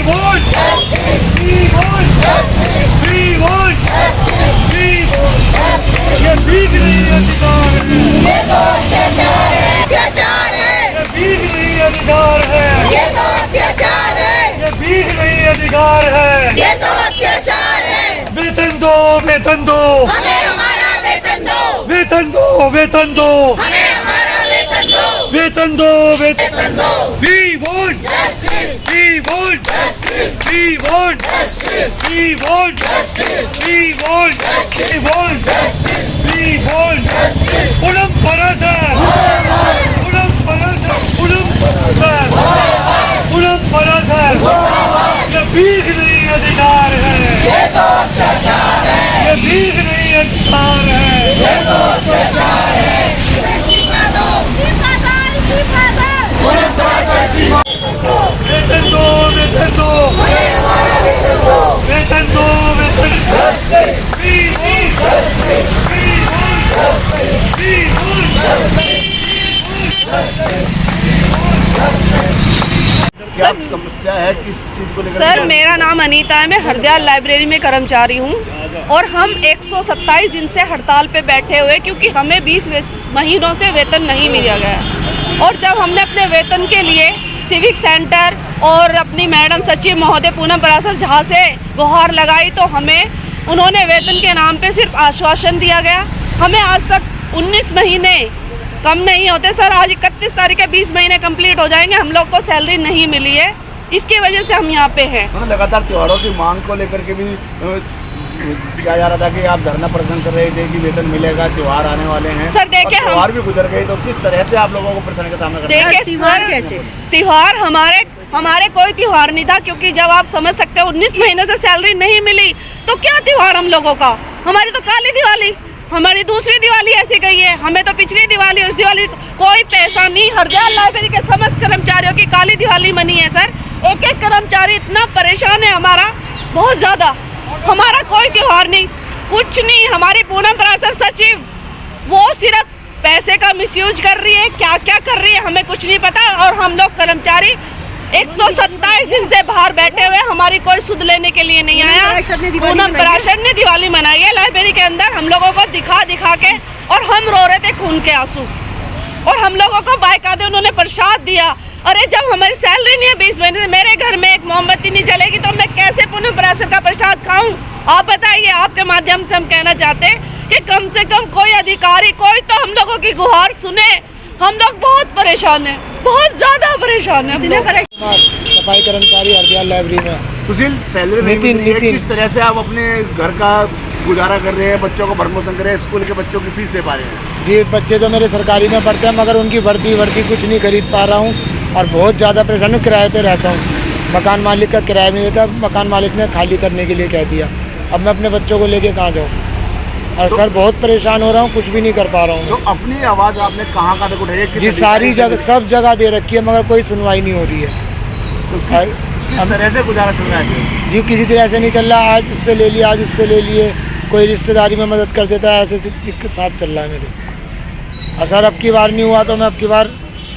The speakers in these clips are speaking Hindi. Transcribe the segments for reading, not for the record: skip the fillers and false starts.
want justice. We want justice. We want justice. We want justice. ये भीख नहीं अधिकार है, ये तो अत्याचार है, अत्याचार है, ये भीख नहीं अधिकार है, ये तो अत्याचार है, ये भीख नहीं अधिकार है। ये तो अत्याचार है। वेतन दो, वेतन दो, हमें हमारा वेतन दो, वेतन दो, वेतन दो, हमें हमारा वेतन दो, वेतन दो, वेतन दो। We want Justice, we want justice, we want justice, we want justice, we want we want justice, we want justice. Udam Parasar Udam Parasar Udam Parasar Udam Parasar ये भीख नहीं अधिकार है, ये तो अत्याचार है, ये भीख नहीं अधिकार है। ये तो अत्याचार है। इस्तीफा दो, इस्तीफा दो, इस्तीफा दो। वेतन दो, वेतन दो, हमें हमारा वेतन दो। वेतन दो, वेतन Justice, We want justice, we want we want क्या समस्या है, किस चीज को लेकर? सर मेरा नाम अनीता है, मैं हरदयाल लाइब्रेरी में कर्मचारी हूँ और हम 127 दिन से हड़ताल पे बैठे हुए क्योंकि हमें 20 महीनों से वेतन नहीं मिला गया। और जब हमने अपने वेतन के लिए सिविक सेंटर और अपनी मैडम सचिव महोदय पूनम पराशर झा से गुहार लगाई तो हमें उन्होंने वेतन के नाम पे सिर्फ आश्वासन दिया गया। हमें आज तक 19 महीने कम नहीं होते सर, आज 31 तारीख के 20 महीने कंप्लीट हो जाएंगे, हम लोग को सैलरी नहीं मिली है, इसकी वजह से हम यहाँ पे हैं। लगातार त्योहारों की मांग को लेकर के भी किया जा रहा था कि आप धरना प्रदर्शन कर रहे थे कि वेतन मिलेगा, त्योहार आने वाले हैं सर। देखिए हम त्योहार भी गुजर गए तो किस तरह से आप लोगों को परेशानी का सामना करना है? देखिए सर, त्योहार हमारे कोई त्योहार नहीं था क्योंकि जब आप समझ सकते हो 19 महीने से सैलरी नहीं मिली तो क्या त्योहार हम लोगों का। हमारी तो काली दिवाली, हमारी दूसरी दिवाली ऐसी गई है, हमें तो पिछली दिवाली उस दिवाली कोई पैसा नहीं। हरदयाल लाइब्रेरी के समस्त कर्मचारियों की काली दिवाली मनी है सर। एक एक कर्मचारी इतना परेशान है हमारा, बहुत ज़्यादा। हमारा कोई त्योहार नहीं, कुछ नहीं। हमारी पूनम पराशर सचिव वो सिर्फ पैसे का मिसयूज कर रही है, क्या क्या कर रही है हमें कुछ नहीं पता। और हम लोग कर्मचारी 127 दिन से बाहर बैठे हुए, हमारी कोई सुध लेने के लिए नहीं आया। पूनम पराशर ने दिवाली मनाई है लाइब्रेरी के अंदर हम लोगों को दिखा दिखा के, और हम रो रहे थे खून के आंसू। और हम लोगों को बाकायदे उन्होंने प्रसाद दिया। अरे जब हमारी सैलरी नहीं है 20 महीने से, मेरे घर में एक मोमबत्ती नहीं जलेगी तो मैं कैसे पूनम पराशर का प्रसाद खाऊं? आप बताइए। आपके माध्यम से हम कहना चाहते हैं कि कम से कम कोई अधिकारी, कोई तो हम लोगों की गुहार सुने। हम लोग बहुत परेशान हैं, बहुत ज्यादा परेशान हैं। सफाई कर्मचारी हरदयाल लाइब्रेरी में। सुशील, सैलरी नहीं मिल रही है, किस तरह से आप अपने घर का गुजारा कर रहे हैं, बच्चों को भरण पोषण कर रहे हैं, स्कूल के बच्चों की फीस दे पा रहे हैं? जी, बच्चे तो मेरे सरकारी में पढ़ते हैं मगर उनकी वर्दी कुछ नहीं खरीद पा रहा हूँ और बहुत ज़्यादा परेशान हूँ। किराए पे रहता हूँ, मकान मालिक का किराया नहीं देता, मकान मालिक ने खाली करने के लिए कह दिया। अब मैं अपने बच्चों को लेके कहाँ जाऊँ? और तो, सर बहुत परेशान हो रहा हूँ, कुछ भी नहीं कर पा रहा हूँ। तो अपनी आवाज़ आपने कहाँ तक उठाई है? जी सारी जगह, सब जगह दे रखी है मगर कोई सुनवाई नहीं हो रही है। तो किस तरह से गुजारा चल रहा है? जी किसी तरह से नहीं चल रहा, आज इससे ले लिया, आज उससे ले लिए, कोई रिश्तेदारी में मदद कर देता है, ऐसे दिक्कत साथ चल रहा है मेरे। और सर अब की बार नहीं हुआ तो मैं अब की बार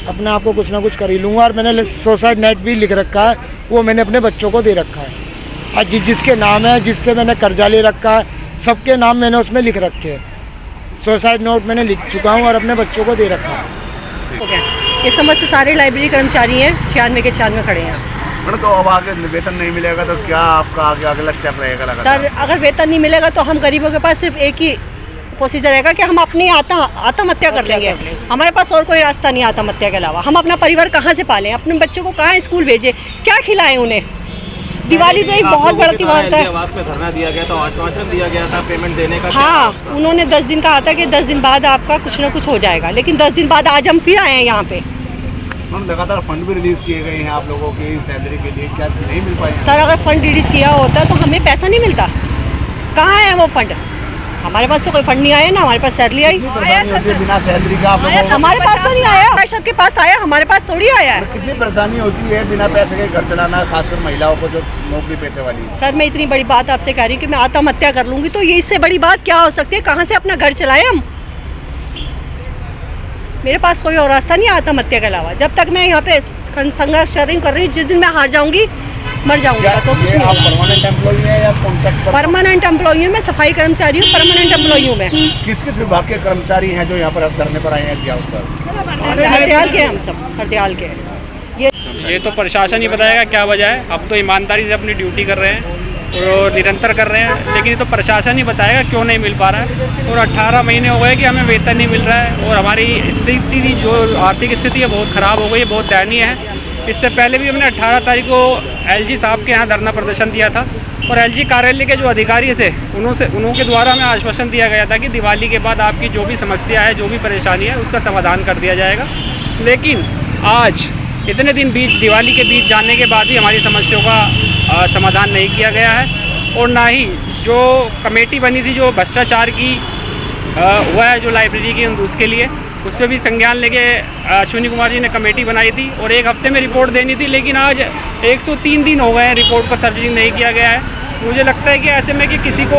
अपने आप को कुछ ना कुछ कर ही लूँगा। और मैंने सुसाइड नेट भी लिख रखा है, वो मैंने अपने बच्चों को दे रखा है। और जिसके नाम है, जिससे मैंने कर्जा ले रखा है, सबके नाम मैंने उसमें लिख रखे हैं। सुसाइड नोट मैंने लिख चुका हूँ और अपने बच्चों को दे रखा है। हो गया, ये समझ से सारे लाइब्रेरी कर्मचारी हैं, 96 के 96 खड़े हैं। मैडम तो अब आगे वेतन नहीं मिलेगा तो क्या आपका आगे अगला स्टेप रहेगा? सर अगर वेतन नहीं मिलेगा तो हम गरीबों के पास सिर्फ एक ही प्रोसीजर रहेगा कि हम अपनी आत्महत्या कर लेंगे। हमारे पास और कोई रास्ता नहीं आत्महत्या के अलावा। हम अपना परिवार कहाँ से पालें, अपने बच्चों को कहाँ स्कूल भेजें, क्या खिलाएं उन्हें? दिवाली तो एक बहुत बड़ा त्योहार था। आवास में धरना दिया गया था, आश्वासन दिया गया था पेमेंट देने का। हाँ, उन्होंने 10 दिन कहा था कि 10 दिन बाद आपका कुछ ना कुछ हो जाएगा, लेकिन 10 दिन बाद आज हम फिर आए हैं यहाँ पे। लगातार फंड भी रिलीज किए गए हैं आप लोगों की सैलरी के लिए, क्या नहीं मिल पाए? सर अगर फंड रिलीज किया होता तो हमें पैसा नहीं मिलता। कहाँ है वो फंड? हमारे पास तो कोई फंड नहीं आया ना, हमारे पास सैलरी आई। परेशानी होती है बिना सैलरी का आप लोगों को? हमारे पास तो नहीं आया, परिषद के पास आया, हमारे पास थोड़ी आया है। कितनी परेशानी होती है बिना पैसे के घर चलाना, खासकर महिलाओं को जो नौकरी पैसे वाली है? सर मैं इतनी बड़ी बात आपसे कह रही हूँ कि मैं आत्महत्या कर लूँगी तो ये इससे बड़ी बात क्या हो सकती है? कहाँ से अपना घर चलाए हम? मेरे पास कोई और रास्ता नहीं आत्महत्या के अलावा। जब तक मैं यहाँ पे संघर्ष कर रही हूँ, जिस दिन मैं हार जाऊँगी मर जाऊंगी, बस और कुछ ये नहीं आप होगा। परमानेंट एम्प्लॉई हैं या कॉन्ट्रैक्ट पर? परमानेंट एम्प्लॉई हूँ मैं, सफाई कर्मचारी हूँ, परमानेंट एम्प्लॉई हूँ मैं। किस किस विभाग के कर्मचारी हैं जो यहाँ पर धरने पर आए हैं जी हाउस पर? हड़ताल के हैं हम सब, हड़ताल के हैं। ये तो प्रशासन ही बताएगा क्या वजह है। अब तो ईमानदारी से अपनी ड्यूटी कर रहे हैं और निरंतर कर रहे हैं, लेकिन ये तो प्रशासन ही बताएगा क्यों नहीं मिल पा रहा है। और 18 महीने हो गए कि हमें वेतन नहीं मिल रहा है और हमारी स्थिति जो आर्थिक स्थिति है बहुत ख़राब हो गई है, बहुत दयनीय है। इससे पहले भी हमने 18 तारीख को एलजी साहब के यहाँ धरना प्रदर्शन दिया था और एलजी कार्यालय के जो अधिकारी थे उनके द्वारा हमें आश्वासन दिया गया था कि दिवाली के बाद आपकी जो भी समस्या है, जो भी परेशानी है, उसका समाधान कर दिया जाएगा। लेकिन आज इतने दिन दिवाली के बीच जाने के बाद भी हमारी समस्याओं का समाधान नहीं किया गया है और ना ही जो कमेटी बनी थी जो भ्रष्टाचार की हुआ है जो लाइब्रेरी की उसके लिए उस पर भी संज्ञान लेके अश्विनी कुमार जी ने कमेटी बनाई थी और 1 हफ्ते में रिपोर्ट देनी थी, लेकिन आज 103 दिन हो गए हैं रिपोर्ट पर सर्विसिंग नहीं किया गया है। मुझे लगता है कि ऐसे में कि किसी को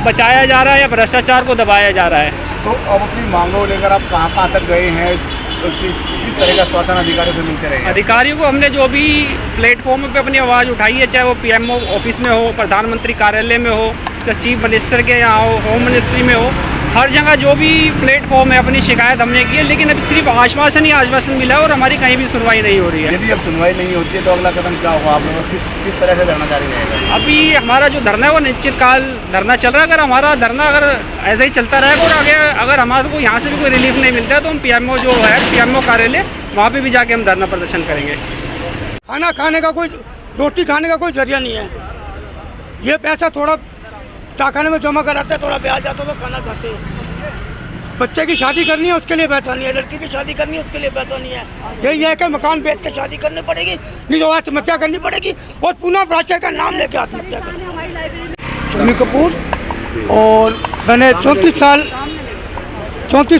बचाया जा रहा है या भ्रष्टाचार को दबाया जा रहा है। तो अब अपनी मांगों लेकर आप कहाँ तक गए हैं? किस तरह का आश्वासन अधिकारियों से मिलते रहे? अधिकारियों को हमने जो भी प्लेटफॉर्म पे अपनी आवाज़ उठाई है, चाहे वो पीएमओ ऑफिस में हो, प्रधानमंत्री कार्यालय में हो, चाहे चीफ मिनिस्टर के यहाँ हो, होम मिनिस्ट्री में हो, हर जगह जो भी प्लेटफॉर्म है अपनी शिकायत हमने की है, लेकिन अभी सिर्फ आश्वासन ही आश्वासन मिला है और हमारी कहीं भी सुनवाई नहीं हो रही है। यदि अब सुनवाई नहीं होती है तो अगला कदम क्या होगा? आप लोगों किस तरह से धरना जारी रहेगा? अभी हमारा जो धरना है वो निश्चित काल धरना चल रहा है। अगर हमारा धरना अगर ऐसे ही चलता रहेगा और आगे अगर हमारे को यहाँ से भी कोई रिलीफ नहीं मिलता है तो हम पीएमओ जो है पीएमओ कार्यालय वहाँ पे भी जाके हम धरना प्रदर्शन करेंगे। खाना खाने का कोई, रोटी खाने का कोई जरिया नहीं है। ये पैसा थोड़ा डाकखाने में जमा कराते हैं, थोड़ा ब्याज आता तो खाना खाते हैं। बच्चे की शादी करनी है उसके लिए पैसा नहीं है, लड़की की शादी करनी है उसके लिए पैसा नहीं है। यही है कि मकान बेच के शादी करनी पड़ेगी, नहीं तो आत्महत्या करनी पड़ेगी और पुनः भ्रष्टाचार का नाम लेके आत्महत्या करनी। शम्मी कपूर और मैंने 34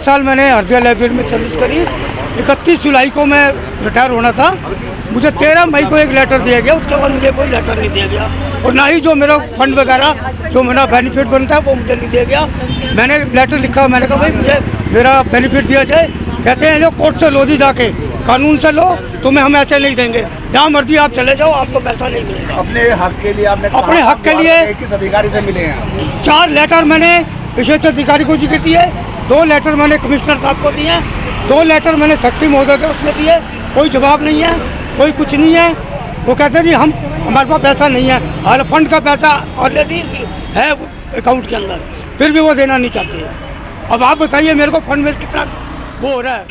साल मैंने हरदिया लाइब्रेरी में सर्विस करी। 31 जुलाई को मैं रिटायर होना था। मुझे 13 मई को एक लेटर दिया गया, उसके बाद मुझे कोई लेटर नहीं दिया गया और ना ही जो मेरा फंड वगैरह जो मेरा बेनिफिट बनता है वो मुझे नहीं दिया गया। मैंने लेटर लिखा, मैंने कहा भाई मुझे मेरा बेनिफिट दिया जाए। कहते हैं जो कोर्ट से लो जी, जाके कानून से लो, तुम्हें हम ऐसे नहीं देंगे, जहाँ मर्जी आप चले जाओ, आपको पैसा नहीं मिलेगा। अपने हक के लिए आपने अपने हक के लिए किस अधिकारी से मिले हैं? 4 लेटर मैंने विशेष अधिकारी को जी के दिए, 2 लेटर मैंने कमिश्नर साहब को दिए, 2 लेटर मैंने सेक्रेटरी महोदय के उसमें दिए। कोई जवाब नहीं है, कोई कुछ नहीं है। वो कहते हैं जी हमारे पास पैसा नहीं है, हर फंड का पैसा ऑलरेडी है अकाउंट के अंदर, फिर भी वो देना नहीं चाहते। अब आप बताइए मेरे को फंड में कितना वो हो रहा है।